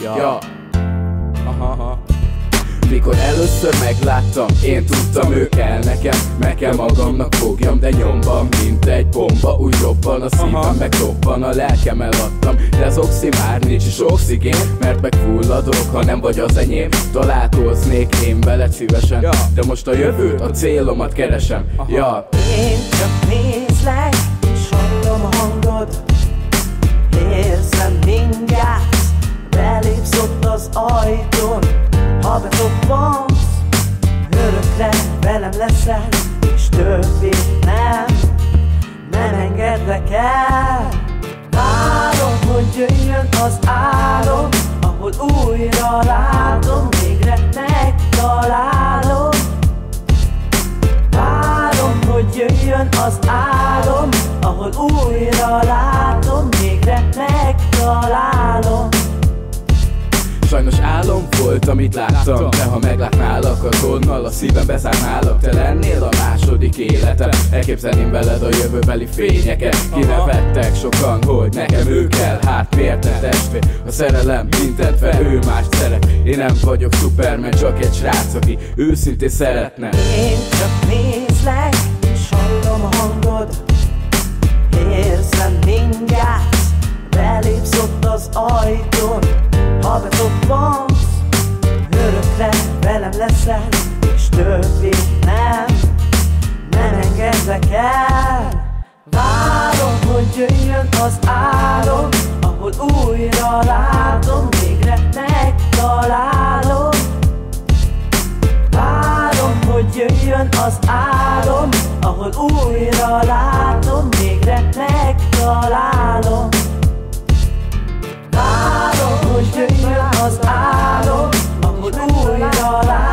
Ja. Aha. Mikor először megláttam, én tudtam, ő kell nekem. Meg kell magamnak fogjam, de nyomban, mint egy bomba. Úgy robban a szívem, meg robban a lelkem, eladtam. De az oxi már nincs is oxigén, mert megfulladok, ha nem vagy az enyém. Találkoznék én veled szívesen, de most a jövőt, a célomat keresem. Én csak nézlek, és hallom a hangod. Érzem mindjárt, belépsz ott az ajtón. Ha betoppansz, örökre velem leszel, és többé nem engedlek el. Várom, hogy jöjjön az álom, ahol újra látom, végre megtalálom. Várom, hogy jöjjön az álom, ahol újra látom, végre megtalálom. Sajnos álom volt, amit láttam, de ha meglátnálak azonnal, a szívem bezárnálak. Te lennél a második életem, elképzelném veled a jövőbeli fényeket. Kinevettek sokan, hogy nekem ő kell, hát miért ne testvér? A szerelem mindent fel, ő mást szeret. Én nem vagyok Superman, csak egy srác, aki őszintén szeretne. Én csak nézlek, és hallom a hangod. Érzem mindjárt, belépsz ott az ajtón. Ha betoppansz, örökre velem leszel, és többé nem engedlek el. Várom, hogy jöjjön az álom, ahol újra látom, végre megtalálom. Várom, hogy jöjjön az álom, ahol újra látom, végre megtalálom. Várom, hogy jöjjön az álom, ahol újra látom.